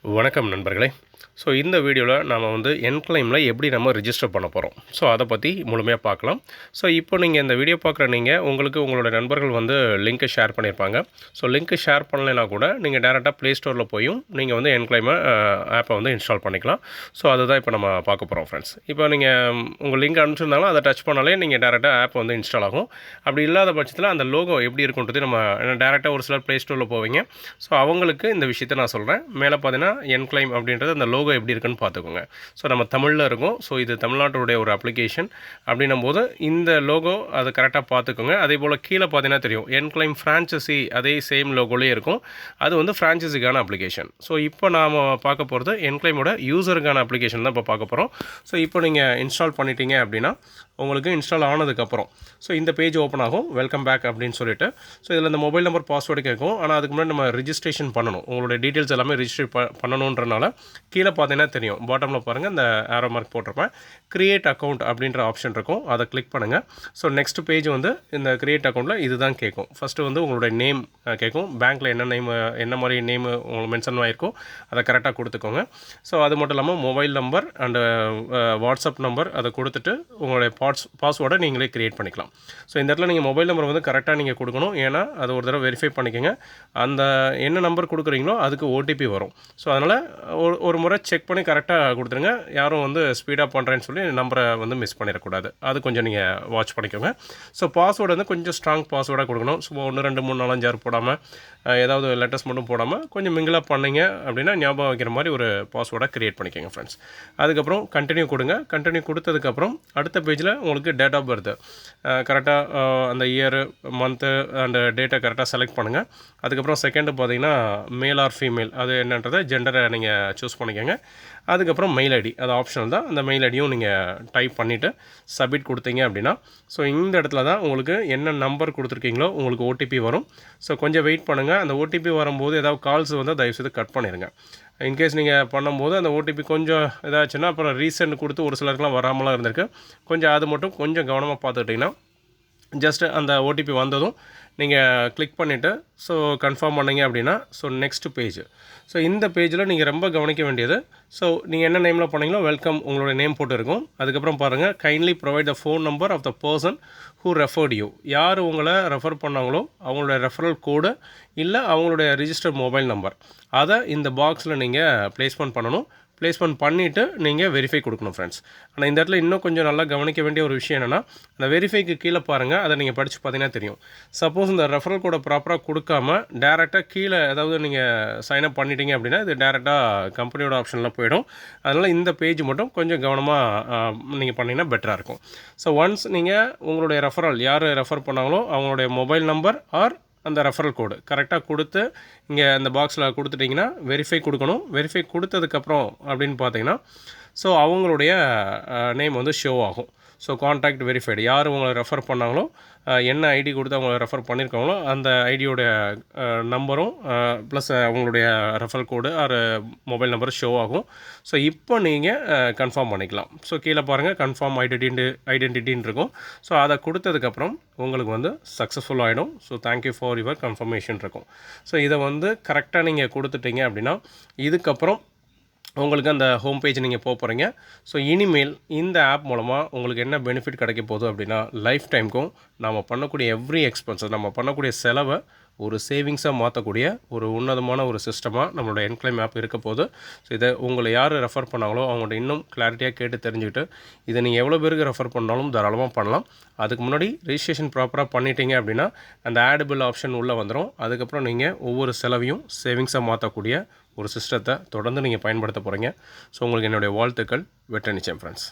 வணக்கம் நண்பர்களே. ஸோ இந்த வீடியோவில் நாம் என்க்ளைமில் எப்படி நம்ம ரிஜிஸ்டர் பண்ண போகிறோம், ஸோ அதை பற்றி முழுமையாக பார்க்கலாம். ஸோ இப்போ நீங்கள் இந்த வீடியோ பார்க்குற உங்களுக்கு உங்களோட நண்பர்கள் லிங்க்கை ஷேர் பண்ணியிருப்பாங்க. ஸோ லிங்க்கை ஷேர் பண்ணலைன்னா கூட நீங்கள் டேரெக்டாக ப்ளே ஸ்டோரில் போயும் நீங்கள் என்க்ளைமை ஆப்பை இன்ஸ்டால் பண்ணிக்கலாம். ஸோ அதுதான் இப்போ நம்ம பார்க்க போகிறோம் ஃப்ரெண்ட்ஸ். இப்போ நீங்கள் உங்கள் லிங்க் அனுப்பிச்சிருந்தாலும் அதை டச் பண்ணாலே நீங்கள் டேரெக்டாக ஆப் இன்ஸ்டால் ஆகும். அப்படி இல்லாத பட்சத்தில் அந்த லோகோ எப்படி இருக்குன்றது நம்ம டேரெக்டாக ஒரு சிலர் ப்ளே ஸ்டோரில் போவீங்க. ஸோ அவங்களுக்கு இந்த விஷயத்தை நான் சொல்கிறேன். மேலே பார்த்தீங்கன்னா என்க்ளைம் அப்படின்றது அந்த லோகோ எப்படி இருக்குன்னு பார்த்துக்கோங்க. ஸோ நம்ம தமிழில் இருக்கும். ஸோ இது தமிழ்நாட்டுடைய ஒரு அப்ளிகேஷன். அப்படின்னும் போது இந்த லோகோ அதை கரெக்டாக பார்த்துக்கோங்க. அதே போல் கீழே பார்த்தீங்கன்னா தெரியும் என்க்ளைம் ஃப்ரான்ச்சைசி, அதே சேம் லோகோலேயே இருக்கும். அது ஃப்ரான்ச்சைசிக்கான அப்ளிகேஷன். ஸோ இப்போ நாம் பார்க்க போகிறது என்க்ளைமோட யூசருக்கான அப்ளிகேஷன் தான் இப்போ பார்க்க போகிறோம். ஸோ இப்போ நீங்கள் இன்ஸ்டால் பண்ணிட்டீங்க அப்படின்னா உங்களுக்கு இன்ஸ்டால் ஆனதுக்கப்புறம் ஸோ இந்த பேஜ் ஓப்பன் ஆகும். வெல்கம் பேக் அப்படின்னு சொல்லிட்டு. ஸோ இதில் இந்த மொபைல் நம்பர் பாஸ்வேர்டு கேட்கும். ஆனால் அதுக்கு முன்னாடி நம்ம ரிஜிஸ்ட்ரேஷன் பண்ணணும். உங்களுடைய டீட்டெயில்ஸ் எல்லாமே ரிஜிஸ்டர் பண்ணணுன்றனால கீழே பார்த்தீங்கன்னா தெரியும், பாட்டமில் பாருங்கள், இந்த ஆரோ மார்க் போட்டிருப்பேன். கிரியேட் அக்கௌண்ட் அப்படின்ற ஆப்ஷன் இருக்கும். அதை கிளிக் பண்ணுங்கள். ஸோ நெக்ஸ்ட் பேஜ் இந்த கிரியேட் அக்கௌண்ட்டில் இது தான் கேட்கும். ஃபஸ்ட்டு உங்களுடைய நேம் கேட்கும். பேங்க்கில் என்ன நேம், என்ன மாதிரி நேம் உங்களுக்கு மென்ஷன் ஆகிருக்கோ அதை கரெக்டாக கொடுத்துக்கோங்க. ஸோ அது மட்டும் இல்லாமல் mobile number and WhatsApp number அதை கொடுத்துட்டு உங்களுடைய பாஸ்வேர்டை நீங்களே க்ரியேட் பண்ணிக்கலாம். ஸோ இந்த இடத்துல நீங்கள் மொபைல் நம்பர் கரெக்டாக நீங்கள் கொடுக்கணும். ஏன்னா அது ஒரு தடவை வெரிஃபை பண்ணிக்கோங்க. அந்த என்ன நம்பர் கொடுக்குறீங்களோ அதுக்கு ஓடிபி வரும். ஸோ அதனால் ஒரு முறை செக் பண்ணி கரெக்டாக கொடுத்துருங்க. யாரும் ஸ்பீடாக பண்ணுறேன்னு சொல்லி நம்பரை மிஸ் பண்ணிடக்கூடாது. அது கொஞ்சம் நீங்கள் வாட்ச் பண்ணிக்கோங்க. ஸோ பாஸ்வேர்டு கொஞ்சம் ஸ்ட்ராங் பாஸ்வேர்டாக கொடுக்கணும். ஸோ 1 2 3 4 5 6 போடாமல் ஏதாவது லெட்டர்ஸ் மட்டும் போடாமல் கொஞ்சம் மிங்கிளாக பண்ணிங்க அப்படின்னா ஞாபகம் வைக்கிற மாதிரி ஒரு பாஸ்வேர்டாக க்ரியேட் பண்ணிக்கோங்க ஃப்ரெண்ட்ஸ். அதுக்கப்புறம் கண்டினியூ கொடுங்க. கண்டினியூ கொடுத்ததுக்கப்புறம் அடுத்த பேஜில் உங்களுக்கு டேட் ஆஃப் பர்த் கரெக்டாக அந்த இயரு, மந்த்து அண்ட் டேட்டை கரெக்டாக செலக்ட் பண்ணுங்கள். அதுக்கப்புறம் செகண்டு பார்த்தீங்கன்னா மேல் ஆர் ஃபீமேல், அது என்னன்றதை ஜெண்டரை நீங்கள் சூஸ் பண்ணிக்கோங்க. அதுக்கப்புறம் மெயில் ஐடி, அது ஆப்ஷனல் தான். அந்த மெயில் ஐடியும் நீங்கள் டைப் பண்ணிவிட்டு சப்மிட் கொடுத்தீங்க அப்படின்னா ஸோ இந்த இடத்துல தான் உங்களுக்கு என்ன நம்பர் கொடுத்துருக்கீங்களோ உங்களுக்கு ஓடிபி வரும். ஸோ கொஞ்சம் வெயிட் பண்ணுங்கள். அந்த ஓடிபி வரும்போது ஏதாவது கால்ஸ் தயவுசெய்து கட் பண்ணிடுங்க. இன்கேஸ் நீங்கள் பண்ணும்போது அந்த ஓடிபி கொஞ்சம் இதாச்சுன்னா அப்புறம் ரீசெண்ட் கொடுத்து ஒரு சிலருக்குலாம் வராமலாம் இருந்திருக்கு. கொஞ்சம் அது மட்டும் கொஞ்சம் கவனமாக பார்த்துக்கிட்டிங்கன்னா ஜஸ்ட்டு அந்த ஓடிபி வந்ததும் நீங்கள் கிளிக் பண்ணிவிட்டு ஸோ கன்ஃபார்ம் பண்ணிங்க அப்படின்னா ஸோ நெக்ஸ்ட் பேஜ். ஸோ இந்த பேஜில் நீங்கள் ரொம்ப கவனிக்க வேண்டியது, ஸோ நீங்கள் என்ன நேமில் பண்ணீங்களோ வெல்கம் உங்களோட நேம் போட்டு இருக்கும். அதுக்கப்புறம் பாருங்கள், kindly provide the phone number of the person who referred you. யார் உங்களை ரெஃபர் பண்ணாங்களோ அவங்களோட ரெஃபரல் கோடு இல்லை அவங்களுடைய ரிஜிஸ்டர்ட் மொபைல் நம்பர் அதை இந்த பாக்ஸில் நீங்கள் ப்ளேஸ்மெண்ட் பண்ணணும். ப்ளேஸ்மெண்ட் பண்ணிவிட்டு நீங்கள் வெரிஃபை கொடுக்கணும் ஃப்ரெண்ட்ஸ். ஆனால் இந்த இடத்துல இன்னும் கொஞ்சம் நல்லா கவனிக்க வேண்டிய ஒரு விஷயம் என்னென்னா, அந்த வெரிஃபைக்கு கீழே பாருங்கள், அதை நீங்கள் படித்து பார்த்தீங்கன்னா தெரியும். சப்போஸ் இந்த ரெஃபரல் கோடை ப்ராப்பராக கொடுக்காம டேரெக்டாக கீழே ஏதாவது நீங்கள் சைன்அப் பண்ணிட்டீங்க அப்படின்னா இது டேரெக்டாக கம்பெனியோட ஆப்ஷனில் போயிடும். அதனால் இந்த பேஜ் மட்டும் கொஞ்சம் கவனமாக நீங்கள் பண்ணிங்கன்னா பெட்டராக இருக்கும். ஸோ ஒன்ஸ் நீங்கள் உங்களுடைய ரெஃபரல் யார் ரெஃபர் பண்ணாங்களோ அவங்களுடைய மொபைல் நம்பர் ஆர் அந்த ரெஃபரல் கோடு கரெக்டாக கொடுத்து இங்கே அந்த பாக்ஸில் கொடுத்துட்டிங்கன்னா வெரிஃபை கொடுக்கணும். வெரிஃபை கொடுத்ததுக்கப்புறம் அப்படின்னு பார்த்தீங்கன்னா ஸோ அவங்களுடைய நேம் ஷோ ஆகும். ஸோ கான்டாக்ட் வெரிஃபைடு, யார் உங்களை ரெஃபர் பண்ணாங்களோ என்ன ஐடி கொடுத்து அவங்கள ரெஃபர் பண்ணியிருக்காங்களோ அந்த ஐடியோடைய நம்பரும் ப்ளஸ் அவங்களுடைய referral code or mobile number show ஆகும். ஸோ இப்போ நீங்கள் கன்ஃபார்ம் பண்ணிக்கலாம். ஸோ கீழே பாருங்கள், கன்ஃபார்ம் ஐடென்டிட்டின்னு இருக்கும். ஸோ அதை கொடுத்ததுக்கப்புறம் உங்களுக்கு சக்ஸஸ்ஃபுல் ஆகிடும். So thank you for your confirmation இருக்கும். ஸோ இதை கரெக்டாக நீங்கள் கொடுத்துட்டீங்க அப்படின்னா இதுக்கப்புறம் உங்களுக்கு அந்த ஹோம் பேஜ் நீங்கள் போகிறீங்க. ஸோ இனிமேல் இந்த ஆப் மூலமாக உங்களுக்கு என்ன பெனிஃபிட் கிடைக்க போகுது அப்படின்னா லைஃப் டைமுக்கும் நம்ம பண்ணக்கூடிய எவ்ரி எக்ஸ்பென்சஸ், நம்ம பண்ணக்கூடிய செலவை ஒரு சேவிங்ஸாக மாற்றக்கூடிய ஒரு உன்னதமான ஒரு சிஸ்டமாக நம்மளோட என்க்ளைம் ஆப் இருக்க போகுது. ஸோ இதை உங்களை யார் ரெஃபர் பண்ணாங்களோ அவங்கள்ட்ட இன்னும் கிளாரிட்டியாக கேட்டு தெரிஞ்சுக்கிட்டு இதை நீங்கள் எவ்வளோ பேருக்கு ரெஃபர் பண்ணாலும் தாராளமாக பண்ணலாம். அதுக்கு முன்னாடி ரெஜிஸ்ட்ரேஷன் ப்ராப்பராக பண்ணிட்டீங்க அப்படின்னா அந்த ஆடபிள் ஆப்ஷன் உள்ளே வந்துடும். அதுக்கப்புறம் நீங்கள் ஒவ்வொரு செலவையும் சேவிங்ஸாக மாற்றக்கூடிய ஒரு சிஸ்டத்தை தொடர்ந்து நீங்கள் பயன்படுத்த போகிறீங்க. ஸோ உங்களுக்கு என்னுடைய வாழ்த்துக்கள். வெற்றி நிச்சயம் ஃப்ரெண்ட்ஸ்.